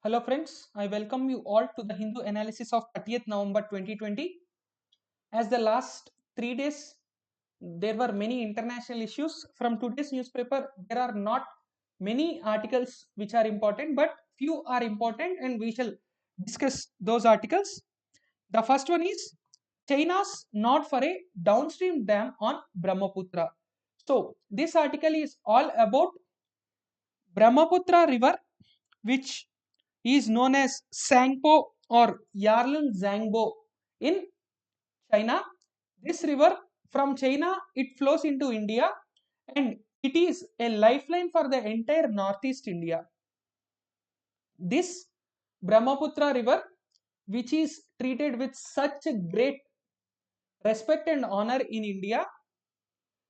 Hello friends, I welcome you all to the Hindu analysis of 30th November 2020. As the last 3 days there were many international issues from today's newspaper, there are not many articles which are important, but few are important and we shall discuss those articles. The first one is China's nod for a downstream dam on Brahmaputra. So this article is all about Brahmaputra river, which is known as Sangpo or Yarlung Zangbo in China. This river from China it flows into India and it is a lifeline for the entire northeast India. This Brahmaputra river, which is treated with such a great respect and honor in India,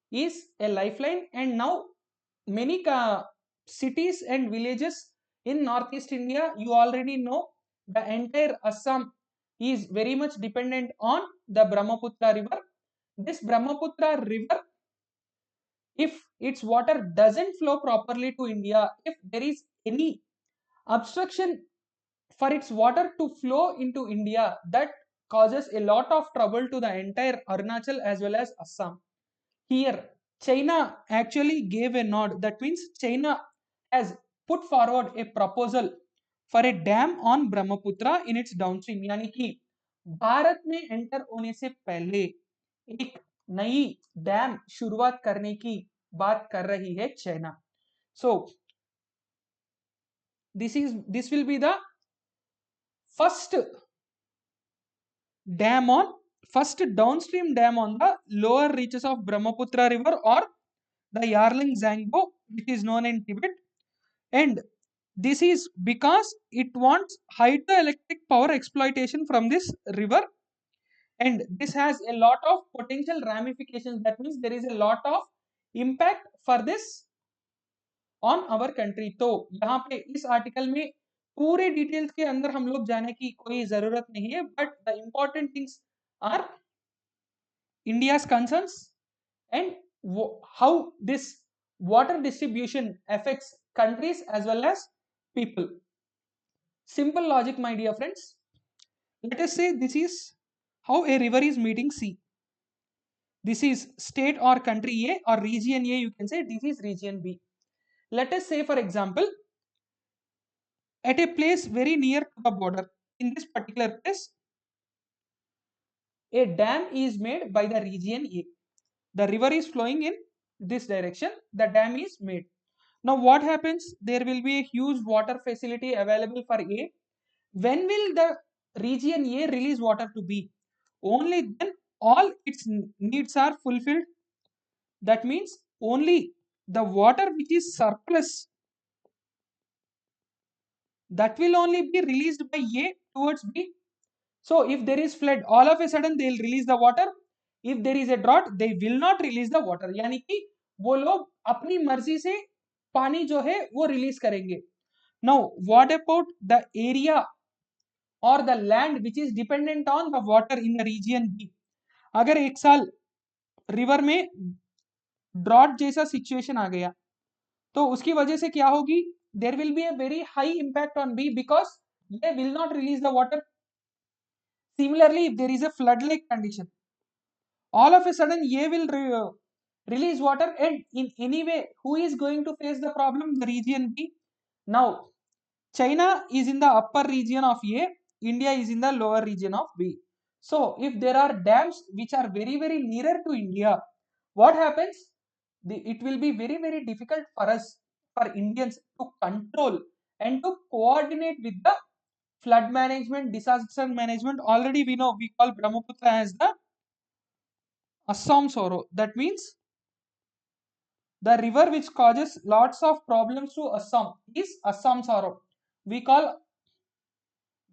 is a lifeline, and now many cities and villages in northeast India, you already know the entire Assam is very much dependent on the Brahmaputra river. This Brahmaputra river, if its water doesn't flow properly to India, if there is any obstruction for its water to flow into India, that causes a lot of trouble to the entire Arunachal as well as Assam. Here, China actually gave a nod. That means China has put forward a proposal for a dam on Brahmaputra in its downstream. यानी कि भारत में enter होने से पहले एक नई dam शुरुआत करने की बात कर रही है China. So this will be the first downstream dam on the lower reaches of Brahmaputra river or the Yarlung Zangbo, which is known in Tibet. And this is because it wants hydroelectric power exploitation from this river, and this has a lot of potential ramifications. That means there is a lot of impact for this on our country. तो यहाँ पे इस article में पूरे details के अंदर हम लोग जाने की कोई जरूरत नहीं है, but the important things are India's concerns and how this water distribution affects countries as well as people. Simple logic, my dear friends. Let us say this is how a river is meeting sea. This is state or country A or region A, you can say this is region B. Let us say, for example, at a place very near to the border, in this particular place, a dam is made by the region A. The river is flowing in this direction, the dam is made. Now what happens? There will be a huge water facility available for A. When will the region A release water to B? Only then all its needs are fulfilled. That means only the water which is surplus, that will only be released by A towards B. So if there is flood, all of a sudden they will release the water. If there is a drought, they will not release the water. यानी कि वो लोग अपनी मर्जी से पानी जो है वो रिलीज करेंगे. Now what about the area or the land which is dependent on the water in the region B? अगर एक साल रिवर में ड्रॉट जैसा सिचुएशन आ गया तो उसकी वजह से क्या होगी? There will be a very high impact on B because they will not release the water. Similarly, if there is a flood like condition, all of a sudden A will release water, and in any way who is going to face the problem? The region B. Now China is in the upper region of A, India is in the lower region of B. So if there are dams which are very very nearer to India, what happens? It will be very very difficult for us, for Indians, to control and to coordinate with the flood management, disaster management. Already we know we call Brahmaputra as the Assam sorrow. That means the river which causes lots of problems to Assam is Assam sorrow. We call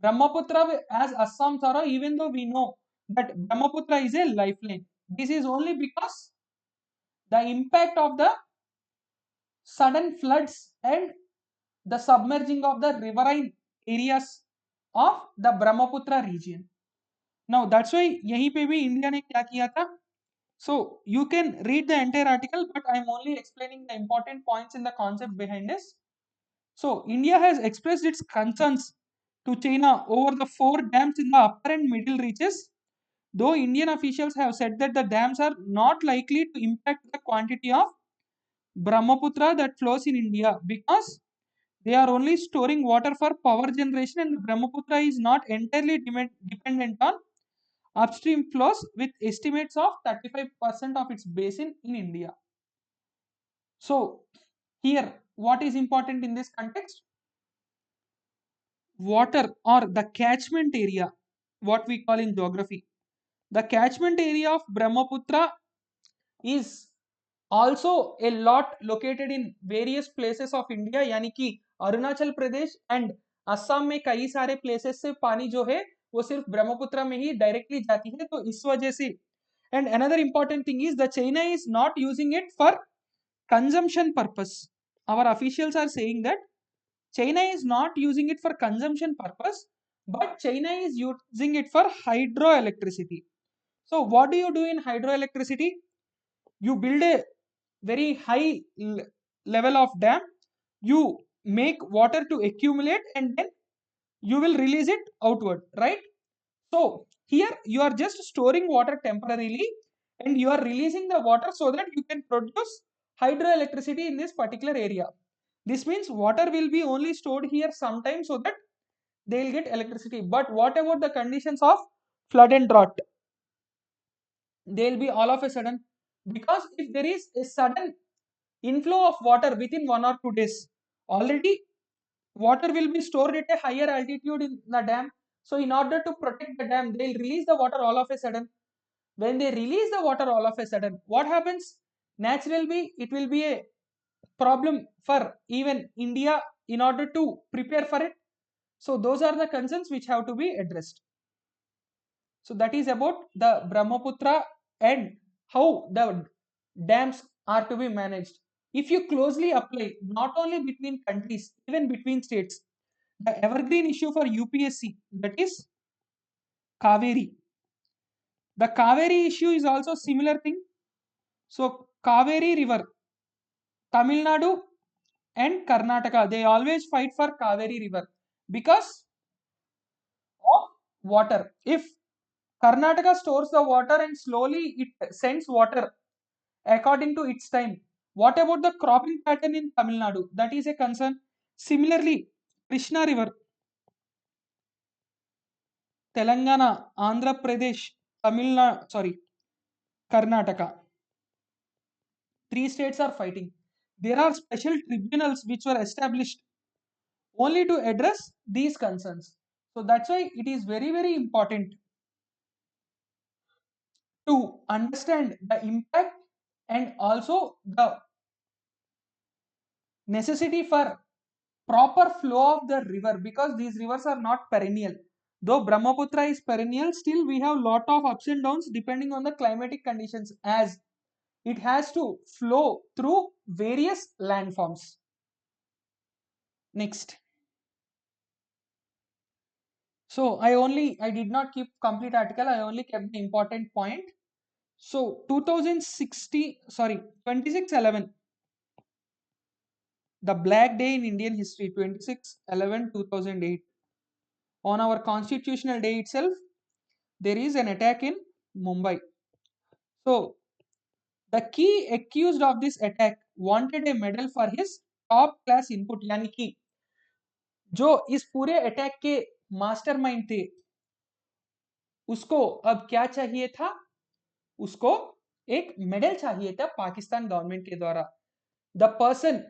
Brahmaputra as Assam sorrow, even though we know that Brahmaputra is a lifeline. This is only because the impact of the sudden floods and the submerging of the riverine areas of the Brahmaputra region. Now that's why यहीं पे भी India ने क्या किया था? So you can read the entire article, but I'm only explaining the important points in the concept behind this. So India has expressed its concerns to China over the 4 dams in the upper and middle reaches, though Indian officials have said that the dams are not likely to impact the quantity of Brahmaputra that flows in India because they are only storing water for power generation, and Brahmaputra is not entirely dependent on upstream flows with estimates of 35% of its basin in India. So here what is important in this context? Water or the catchment area, what we call in geography. The catchment area of Brahmaputra is also a lot located in various places of India, यानी कि Arunachal Pradesh and Assam में कई सारे places से पानी जो है वो सिर्फ ब्रह्मपुत्र में ही डायरेक्टली जाती है, तो इस वजह से and another important thing is the China is not using it for consumption purpose. Our officials are saying that China is not using it for consumption purpose, but China is using it for hydroelectricity. So what do you do in hydroelectricity? You build a very high level of dam, you make water to accumulate, and then you will release it outward, right? So here you are just storing water temporarily and you are releasing the water so that you can produce hydroelectricity in this particular area. This means water will be only stored here sometimes so that they will get electricity. But what about the conditions of flood and drought? They will be all of a sudden, because if there is a sudden inflow of water within 1 or 2 days, already water will be stored at a higher altitude in the dam. So in order to protect the dam, they will release the water all of a sudden. When they release the water all of a sudden, what happens? Naturally, it will be a problem for even India in order to prepare for it. So those are the concerns which have to be addressed. So that is about the Brahmaputra and how the dams are to be managed. If you closely apply, not only between countries, even between states, the evergreen issue for UPSC, that is Kaveri. The Kaveri issue is also similar thing. So Kaveri river, Tamil Nadu and Karnataka, they always fight for Kaveri river because of water. If Karnataka stores the water and slowly it sends water according to its time, what about the cropping pattern in Tamil Nadu? That is a concern. Similarly, Krishna river, Telangana, Andhra Pradesh, Tamil Nadu, sorry, Karnataka. 3 states are fighting. There are special tribunals which were established only to address these concerns. So that's why it is very, very important to understand the impact and also the necessity for proper flow of the river, because these rivers are not perennial. Though Brahmaputra is perennial, still we have lot of ups and downs depending on the climatic conditions, as it has to flow through various landforms. Next. So I did not keep complete article, I only kept the important point. So 2060, sorry, 26/11, the black day in Indian history, 26/11/2008. On our constitutional day itself, there is an attack in Mumbai. So the key accused of this attack wanted a medal for his top class input, यानी कि जो इस पूरे attack के mastermind थे, उसको अब क्या चाहिए था? उसको एक मेडल चाहिए था पाकिस्तान गवर्नमेंट के द्वारा. The person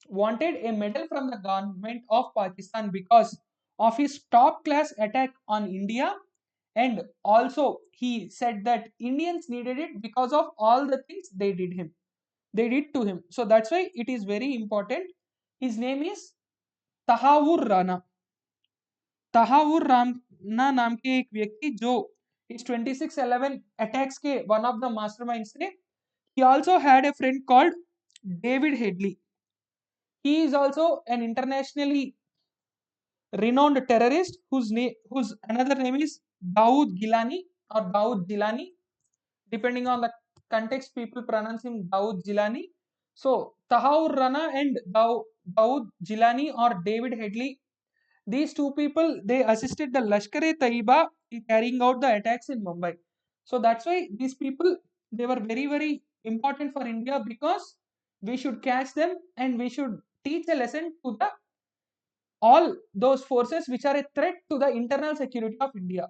wanted a medal from the government of Pakistan because of his top class attack on India, and also he said that Indians needed it because of all the things they did to him. So that's why it is very important. His name is Tahawur Rana. तहावुर Rana नाम के एक व्यक्ति जो इस 26/11 attacks के one of the masterminds थे. He also had a friend called David Headley. He is also an internationally renowned terrorist whose another name is Dawood Gilani or Dawood Gilani. Depending on the context, people pronounce him Dawood Gilani. So Tahawur Rana and Dawood Jilani or David Headley. These two people, they assisted the Lashkar-e-Taiba in carrying out the attacks in Mumbai. So that's why these people, they were very, very important for India, because we should catch them and we should teach a lesson to the all those forces which are a threat to the internal security of India.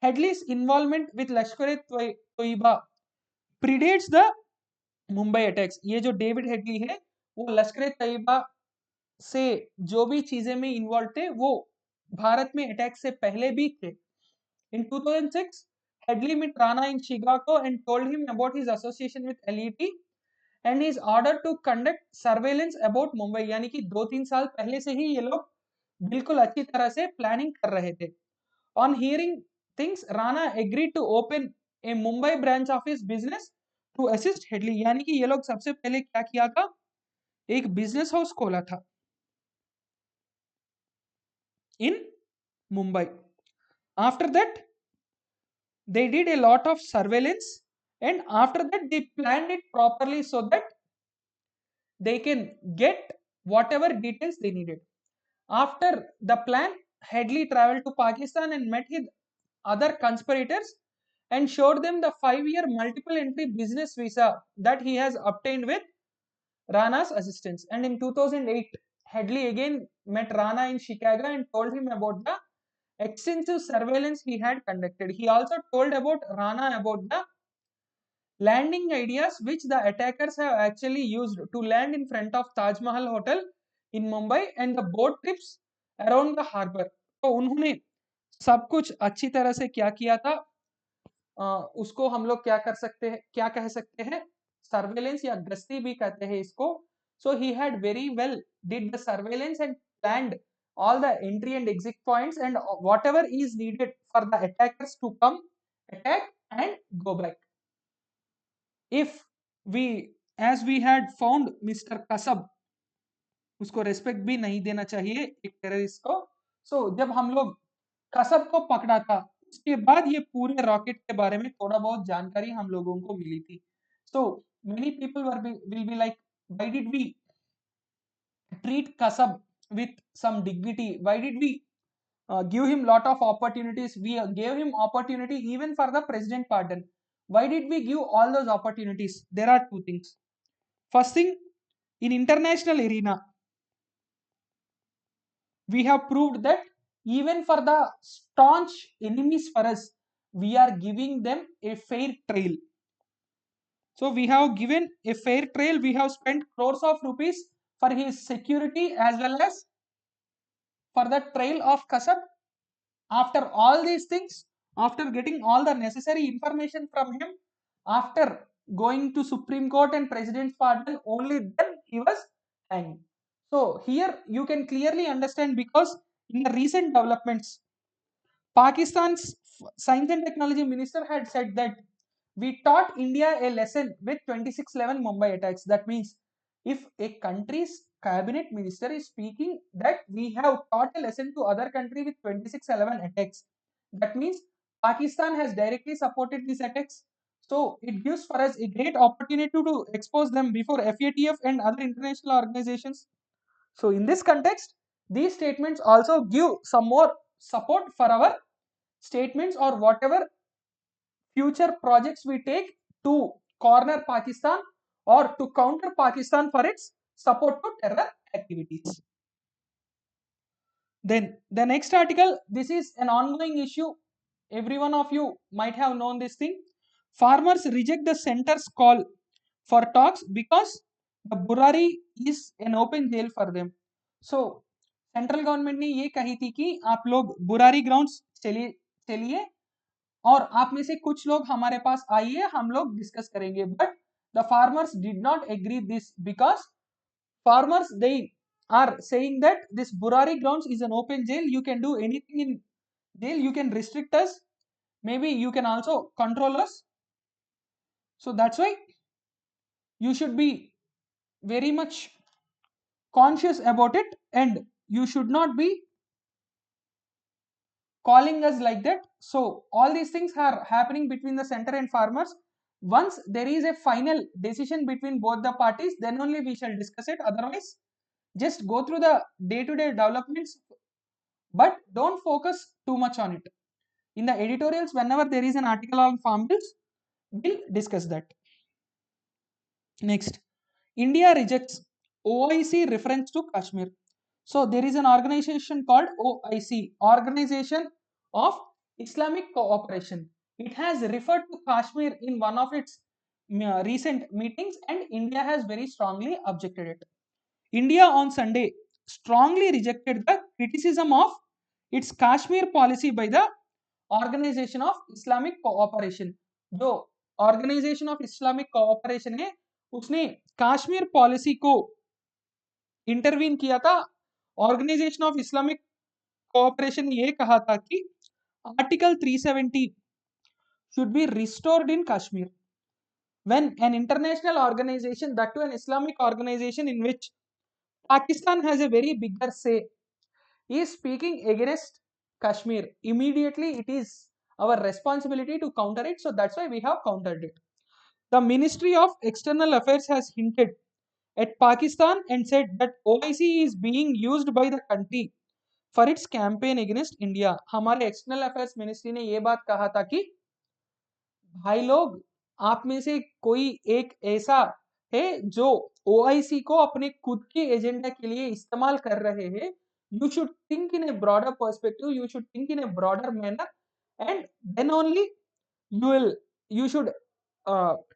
Headley's involvement with Lashkar-e-Taiba predates the Mumbai attacks. ये जो David Headley है वो लश्कर तैयबा से जो भी चीजें में involve थे वो भारत में अटैक से पहले भी थे. In 2006, Headley met Rana in Chicago and told him about his association with LET and his order to conduct surveillance about Mumbai. यानी कि 2-3 साल पहले से ही ये लोग बिल्कुल अच्छी तरह से प्लानिंग कर रहे थे. On hearing things, Rana agreed to open a Mumbai branch of his business to assist Headley. यानी कि ये लोग सबसे पहले क्या किया था, एक बिजनेस हाउस खोला था in Mumbai. After that, they did a lot of surveillance, and after that they planned it properly so that they can get whatever details they needed. After the plan, Headley traveled to Pakistan and met with other conspirators and showed them the 5-year multiple entry business visa that he has obtained with Rana's assistance. And in 2008, Headley again met Rana in Chicago and told him about the extensive surveillance he had conducted. He also told about Rana about the landing ideas which the attackers have actually used to land in front of Taj Mahal Hotel in Mumbai and the boat trips around the harbor. तो उन्होंने सब कुछ अच्छी तरह से क्या किया था, उसको हम लोग क्या कर सकते हैं, क्या कह सकते हैं, सर्वेलेंस या गश्ती भी कहते हैं इसको. So he had very well did the surveillance and planned all the entry and exit points and whatever is needed for the attackers to come, attack and go back. If we, as we had found Mr. Kasab, उसको respect भी नहीं देना चाहिए एक terrorist को. सो जब हम लोग कसब को पकड़ा था, उसके बाद ये पूरे रॉकेट के बारे में थोड़ा बहुत जानकारी हम लोगों को मिली थी. So many people will be like, why did we treat Kasab with some dignity? Why did we give him lot of opportunities? We gave him opportunity even for the president pardon. Why did we give all those opportunities? There are two things. First thing, in international arena, we have proved that even for the staunch enemies for us, we are giving them a fair trail. So we have given a fair trail. We have spent crores of rupees for his security as well as for the trail of Kasab. After all these things, after getting all the necessary information from him, after going to Supreme Court and President's pardon, only then he was hanged. So here you can clearly understand, because in the recent developments, Pakistan's Science and Technology Minister had said that we taught India a lesson with 2611 Mumbai attacks. That means if a country's cabinet minister is speaking that we have taught a lesson to other country with 2611 attacks, that means Pakistan has directly supported these attacks. So it gives for us a great opportunity to expose them before FATF and other international organizations. So in this context, these statements also give some more support for our statements or whatever future projects we take to corner Pakistan or to counter Pakistan for its support to terror activities. Then the next article, this is an ongoing issue. Every one of you might have known this thing. Farmers reject the center's call for talks because the Burari is an open jail for them. So central government ने ये कही थी कि आप लोग Burari grounds चलिए और आप में से कुछ लोग हमारे पास आइए, हम लोग डिस्कस करेंगे. But the farmers did not agree this because farmers, they are saying that this Burari grounds is an open jail. You can do anything in jail. You can restrict us. Maybe you can also control us. So that's why you should be very much conscious about it, and you should not be calling us like that. So all these things are happening between the center and farmers. Once there is a final decision between both the parties, then only we shall discuss it. Otherwise, just go through the day-to-day developments, but don't focus too much on it. In the editorials, whenever there is an article on farm bills, we'll discuss that. Next, India rejects OIC reference to Kashmir. So there is an organization called OIC, Organization of Islamic Cooperation. It has referred to Kashmir in one of its recent meetings, and India has very strongly objected it. India on Sunday strongly rejected the criticism of its Kashmir policy by the Organization of Islamic Cooperation. जो organisation of Islamic cooperation है उसने Kashmir policy को intervene किया था. Organisation of Islamic cooperation ने ये कहा था कि article 370 should be restored in Kashmir. When an international organization, that to an Islamic organization in which Pakistan has a very bigger say, is speaking against Kashmir, immediately it is our responsibility to counter it. So that's why we have countered it. The Ministry of External Affairs has hinted at Pakistan and said that OIC is being used by the country for its campaign against India. हमारे external affairs ministry ने ये बात कहा था कि भाई लोग, आप में से कोई एक ऐसा है जो ओआईसी को अपने खुद के एजेंडा के लिए इस्तेमाल कर रहे हैं. You should think in a broader perspective, you should think in a broader manner, and then only you should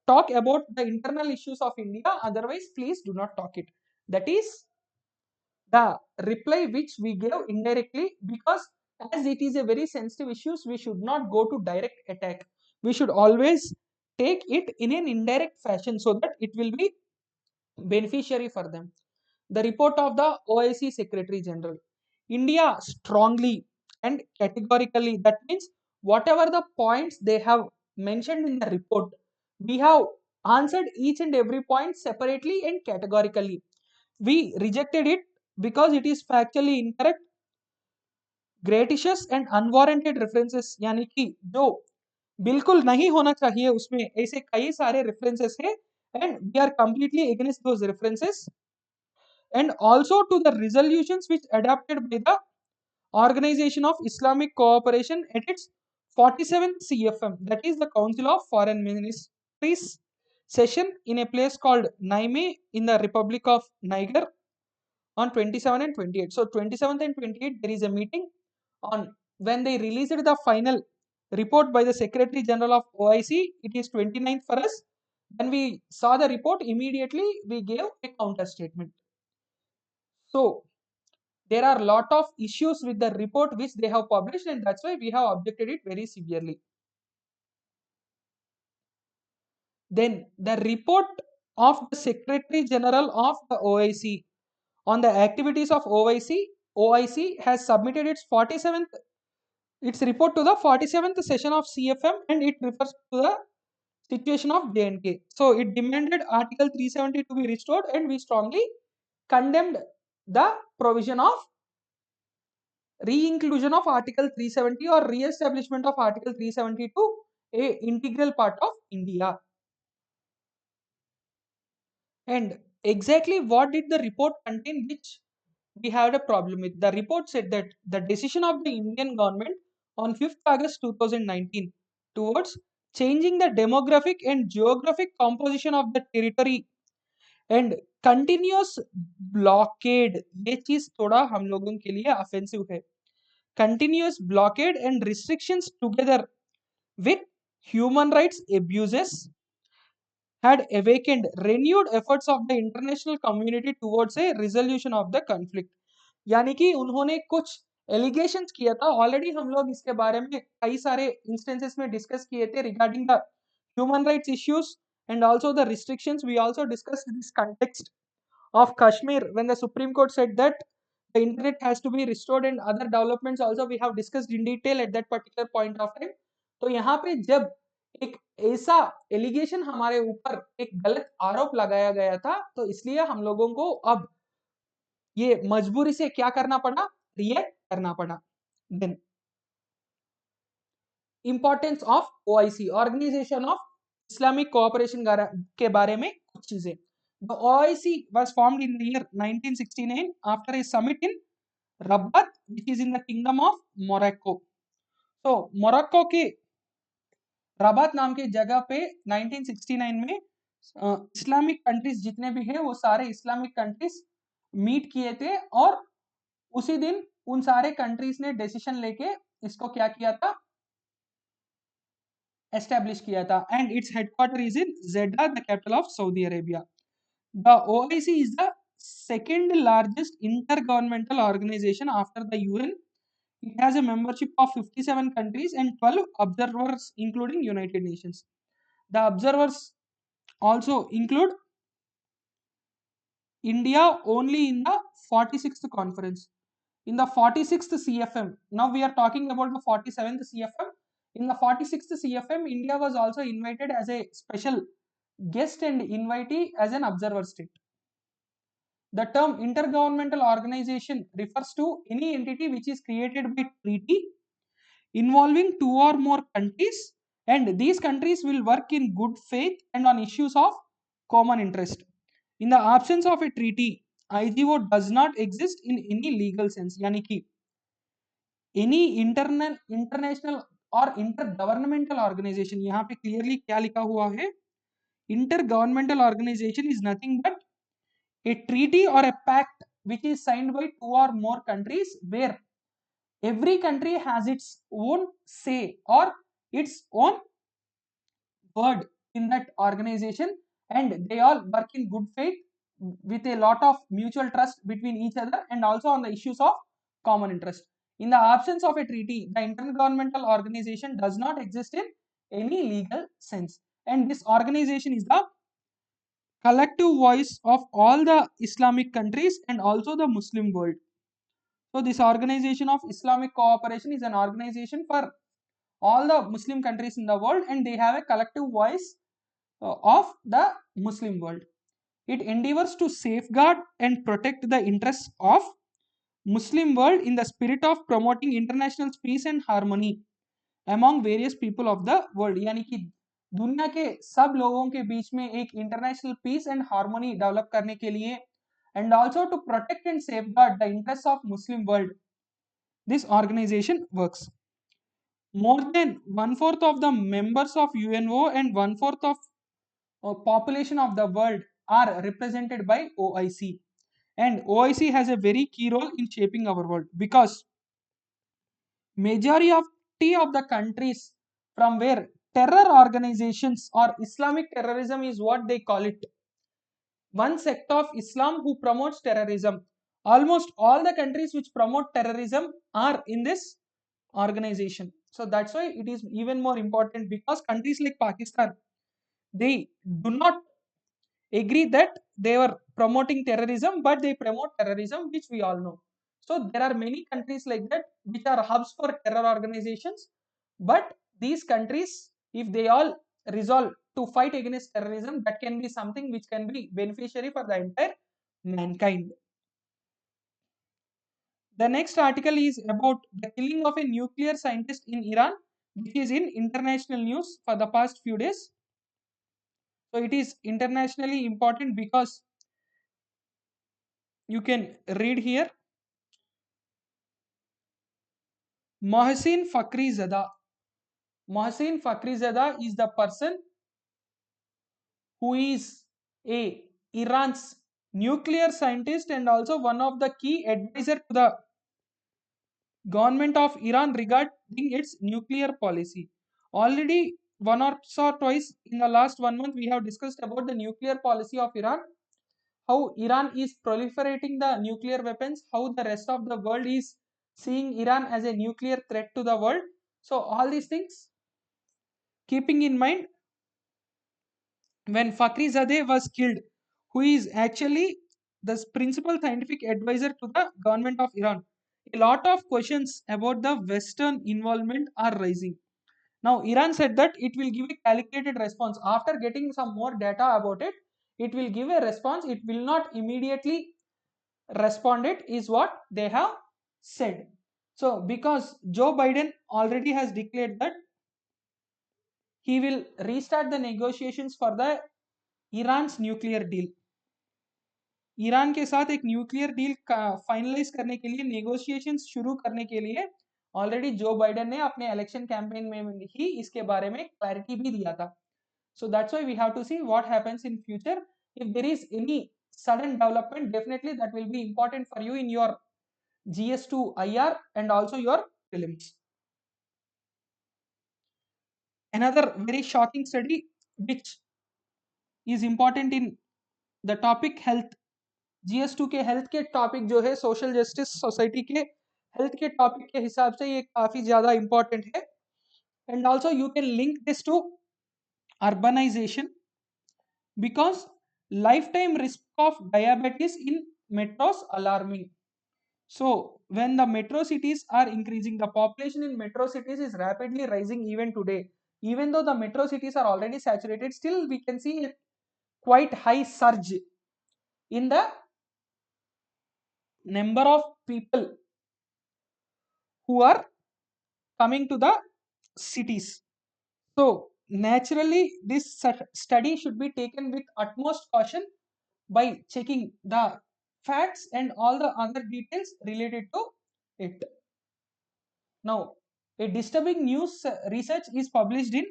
talk about the internal issues of India. Otherwise, please do not talk it. That is the reply which we gave indirectly, because as it is a very sensitive issues, we should not go to direct attack. We should always take it in an indirect fashion so that it will be beneficiary for them. The report of the OIC Secretary General. India strongly and categorically, that means whatever the points they have mentioned in the report, we have answered each and every point separately and categorically. We rejected it because it is factually incorrect, gratuitous and unwarranted references, यानी कि जो बिल्कुल नहीं होना चाहिए उसमें ऐसे कई सारे references है, and we are completely against those references. And also to the resolutions which adopted by the Organization of Islamic Cooperation at its 47th CFM, that is the Council of Foreign Ministries session in a place called Niamey in the Republic of Niger on 27 and 28. So 27th and 28 there is a meeting. On when they released the final report by the Secretary General of OIC, it is 29th for us. When we saw the report, immediately we gave a counter statement. So there are a lot of issues with the report which they have published, and that's why we have objected it very severely. Then the report of the Secretary General of the OIC on the activities of OIC has submitted its report to the 47th session of CFM, and it refers to the situation of J&K. So it demanded Article 370 to be restored, and we strongly condemned the provision of re-inclusion of Article 370 or re-establishment of Article 370 to a integral part of India. And exactly what did the report contain which we had a problem with? The report said that the decision of the Indian government on 5th August 2019 towards changing the demographic and geographic composition of the territory and continuous blockade, ये चीज थोड़ा हम लोगों के लिए offensive है. Continuous blockade and restrictions together with human rights abuses had awakened renewed efforts of the international community towards a resolution of the conflict. यानी कि उन्होंने कुछ एलिगेशंस किया था. ऑलरेडी हम लोग इसके बारे में कई सारे इंस्टेंसेस में डिस्कस किए थे regarding the human rights issues and also the restrictions. We also discussed this context of Kashmir when the Supreme Court said that the internet has to be restored, and other developments also we have discussed in detail at that particular point of time. तो यहाँ पे जब एक ऐसा allegation हमारे ऊपर एक गलत आरोप लगाया गया था, तो इसलिए हम लोगों को अब ये मजबूरी से क्या करना पड़ा, रिएक्ट करना पड़ा. Then importance of OIC, organisation of Islamic cooperation के बारे में कुछ चीजें. The OIC was formed in the year 1969 after a summit in Rabat, which is in the Kingdom of Morocco. So Morocco के रबात नाम के जगह पे 1969 में इस्लामिक कंट्रीज जितने भी हैं वो सारे इस्लामिक कंट्रीज मीट किए थे और उसी दिन उन सारे कंट्रीज ने डिसीजन लेके इसको क्या किया था, एस्टेब्लिश किया था. And its headquarter is in Jeddah, the capital of Saudi Arabia. The OIC is the second largest intergovernmental organization after the UN. It has a membership of 57 countries and 12 observers, including United Nations. The observers also include India only in the 46th conference. In the 46th CFM, now we are talking about the 47th CFM. In the 46th CFM, India was also invited as a special guest and invitee as an observer state. The term intergovernmental organization refers to any entity which is created by treaty involving two or more countries, and these countries will work in good faith and on issues of common interest. In the absence of a treaty, IGO does not exist in any legal sense. यानी कि any international or intergovernmental organization, यहाँ पे clearly क्या लिखा हुआ है, intergovernmental organization is nothing but a treaty or a pact which is signed by two or more countries where every country has its own say or its own word in that organization, and they all work in good faith with a lot of mutual trust between each other and also on the issues of common interest. In the absence of a treaty, the intergovernmental organization does not exist in any legal sense, and this organization is the collective voice of all the Islamic countries and also the Muslim world. So this organization of Islamic cooperation is an organization for all the Muslim countries in the world, and they have a collective voice of the Muslim world. It endeavors to safeguard and protect the interests of Muslim world in the spirit of promoting international peace and harmony among various people of the world. यानी कि दुनिया के सब लोगों के बीच में एक international peace and harmony develop करने के लिए, and also to protect and safeguard the interests of Muslim world, this organization works. More than one-fourth of the members of UNO and one-fourth of population of the world are represented by OIC, and OIC has a very key role in shaping our world because majority of the countries from where terror organizations or Islamic terrorism is what they call it, one sect of Islam who promotes terrorism, almost all the countries which promote terrorism are in this organization. So that's why it is even more important, because countries like Pakistan, they do not agree that they were promoting terrorism, but they promote terrorism, which we all know. So there are many countries like that which are hubs for terror organizations, but these countries, if they all resolve to fight against terrorism, that can be something which can be beneficiary for the entire mankind. The next article is about the killing of a nuclear scientist in Iran, which is in international news for the past few days. So it is internationally important because you can read here. Mohsin Fakhrizadeh. Mohsin Fakhrizadeh is the person who is a Iran's nuclear scientist and also one of the key advisor to the government of Iran regarding its nuclear policy. Already one or twice in the last 1 month we have discussed about the nuclear policy of Iran, how Iran is proliferating the nuclear weapons, how the rest of the world is seeing Iran as a nuclear threat to the world. So all these things keeping in mind, when Fakhrizadeh was killed, who is actually the principal scientific advisor to the government of Iran, a lot of questions about the Western involvement are rising. Now, Iran said that it will give a calculated response. After getting some more data about it, it will give a response. It will not immediately respond it, is what they have said. So, because Joe Biden already has declared that he will restart the negotiations for the Iran's nuclear deal. Iran के साथ एक nuclear deal finalise करने के लिए negotiations शुरू करने के लिए ऑलरेडी जो बाइडेन ने अपने इलेक्शन कैंपेन में ही इसके बारे में क्लैरिटी भी दिया था. So that's why we have to see what happens in future. If there is any sudden development, definitely that will be important for you in your GS2 IR and also your prelims. Another very shocking study which is important in the topic health. GS2 के health के topic जो है social justice society के health के topic के हिसाब से ये काफी ज्यादा इंपॉर्टेंट है. And also you can link this to urbanization because lifetime risk of diabetes in metros alarming. So when the metro cities are increasing, the population in metro cities is rapidly rising even today. Even though the metro cities are already saturated, still we can see a quite high surge in the number of people who are coming to the cities. So naturally this study should be taken with utmost caution by checking the facts and all the other details related to it. Now, a disturbing news research is published in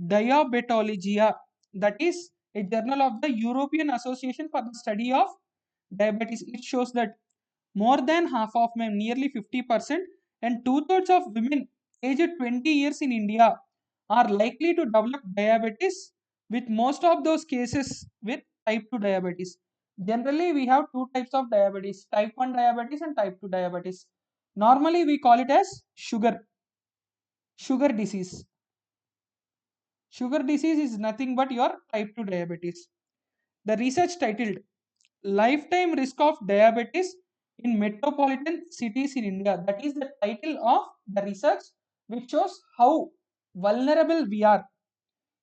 Diabetologia, that is a journal of the European Association for the Study of Diabetes. It shows that more than half of men, nearly 50%, and two-thirds of women aged 20 years in India are likely to develop diabetes, with most of those cases with type 2 diabetes. Generally, we have two types of diabetes, type 1 diabetes and type 2 diabetes. Normally, we call it as sugar disease. Sugar disease is nothing but your type 2 diabetes. The research titled Lifetime Risk of Diabetes in Metropolitan Cities in India. That is the title of the research, which shows how vulnerable we are.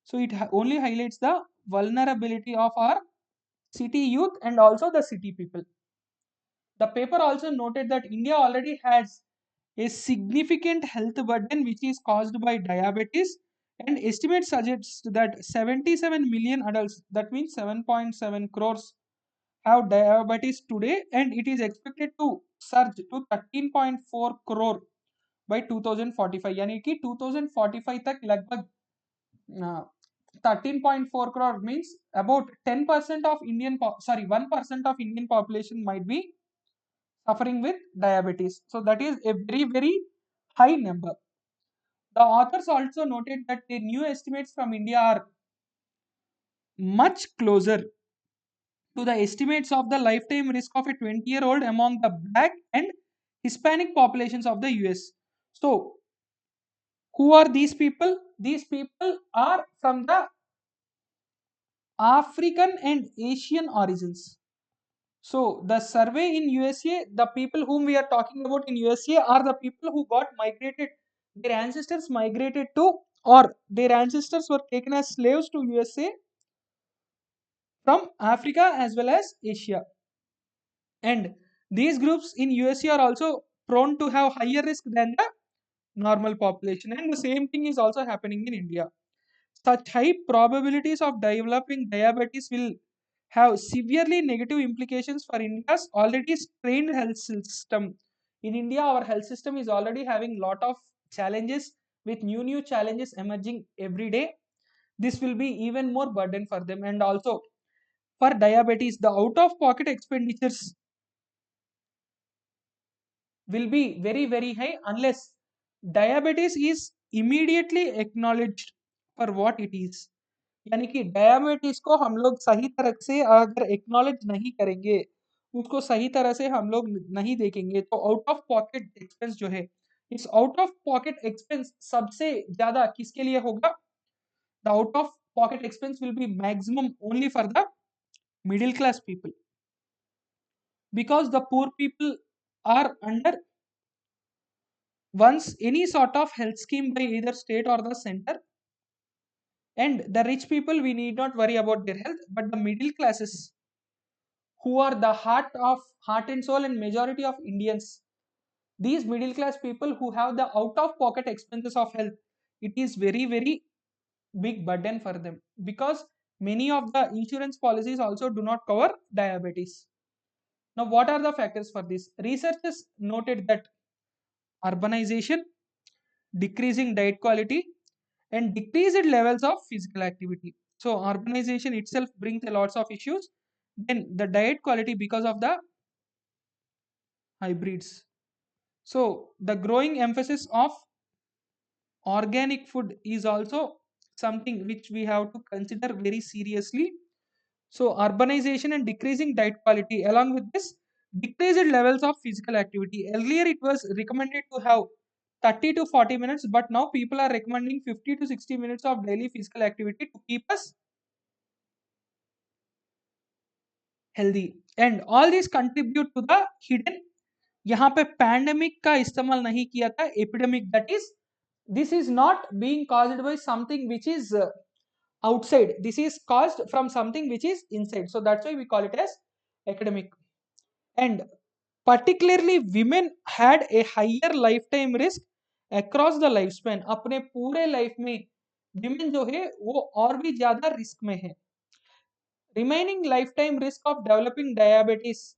So it only highlights the vulnerability of our city youth and also the city people. The paper also noted that India already has a significant health burden which is caused by diabetes, and estimates suggest that 77 million adults, that means 7.7 crores, have diabetes today, and it is expected to surge to 13.4 crore by 2045. यानी कि 2045 तक लगभग 13.4 crore means about 10% of 1% of Indian population might be suffering with diabetes. So that is a very, very high number. The authors also noted that the new estimates from India are much closer to the estimates of the lifetime risk of a 20-year-old among the black and Hispanic populations of the US. So, who are these people? These people are from the African and Asian origins. So, the survey in USA, the people whom we are talking about in USA are the people who got migrated, their ancestors migrated to, or their ancestors were taken as slaves to USA from Africa as well as Asia. And these groups in USA are also prone to have higher risk than the normal population, and the same thing is also happening in India. Such high probabilities of developing diabetes will have severely negative implications for India's already strained health system. In India, our health system is already having lot of challenges, with new challenges emerging every day. This will be even more burden for them. And also for diabetes, the out of pocket expenditures will be very, very high unless diabetes is immediately acknowledged for what it is. यानी कि diabetes को हम लोग सही तरह से अगर acknowledge नहीं करेंगे, उसको सही तरह से हम लोग नहीं देखेंगे, तो आउट ऑफ पॉकेट एक्सपेंस जो है, इस आउट ऑफ पॉकेट एक्सपेंस सबसे ज्यादा किसके लिए होगा? The out of pocket expense will be maximum only for the middle class people, because the poor people are under once any sort of health scheme by either state or the center, and the rich people we need not worry about their health, but the middle classes who are the heart and soul and majority of Indians, these middle class people who have the out of pocket expenses of health, it is very, very big burden for them, because many of the insurance policies also do not cover diabetes. Now, what are the factors for this? Researchers noted that urbanization, decreasing diet quality, and decreased levels of physical activity. So, urbanization itself brings a lots of issues. Then the diet quality because of the hybrids. So, the growing emphasis of organic food is also something which we have to consider very seriously. So, urbanization and decreasing diet quality, along with this, decreased levels of physical activity. Earlier, it was recommended to have 30 to 40 minutes, but now people are recommending 50 to 60 minutes of daily physical activity to keep us healthy. And all these contribute to the hidden. यहाँ पे pandemic का इस्तेमाल नहीं किया था, epidemic, that is this is not being caused by something which is outside. This is caused from something which is inside. So that's why we call it as academic. And particularly women had a higher lifetime risk across the lifespan. अपने पूरे life में women जो है वो और भी ज्यादा risk में है. Remaining lifetime risk of developing diabetes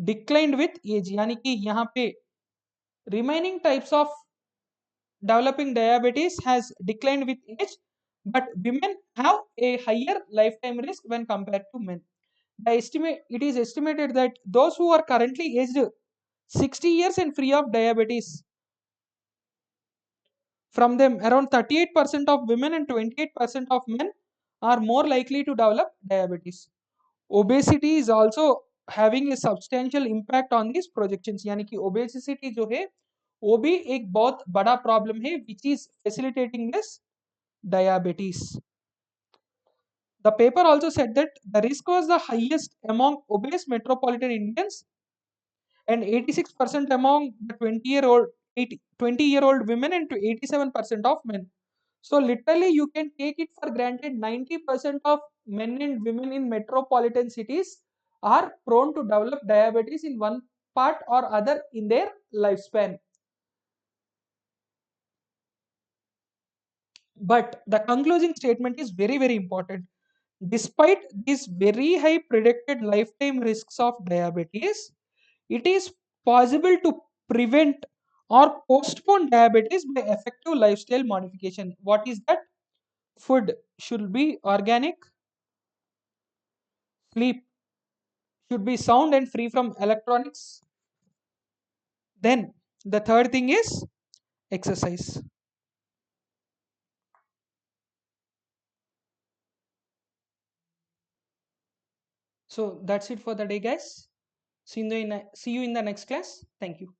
declined with age. यानी कि यहाँ पे remaining types of developing diabetes has declined with age, but women have a higher lifetime risk when compared to men. It is estimated that those who are currently aged 60 years and free of diabetes, from them around 38% of women and 28% of men are more likely to develop diabetes. Obesity is also having a substantial impact on these projections. यानी कि obesity जो है वो भी एक बहुत बड़ा problem है which is facilitating this diabetes. The paper also said that the risk was the highest among obese metropolitan Indians and 86% among the 20-year-old women and to 87% of men. So literally you can take it for granted 90% of men and women in metropolitan cities are prone to develop diabetes in one part or other in their lifespan. But the concluding statement is very, very important. Despite these very high predicted lifetime risks of diabetes, it is possible to prevent or postpone diabetes by effective lifestyle modification. What is that? Food should be organic, sleep should be sound and free from electronics. Then the third thing is exercise. So that's it for the day, guys. See you in the next class. Thank you.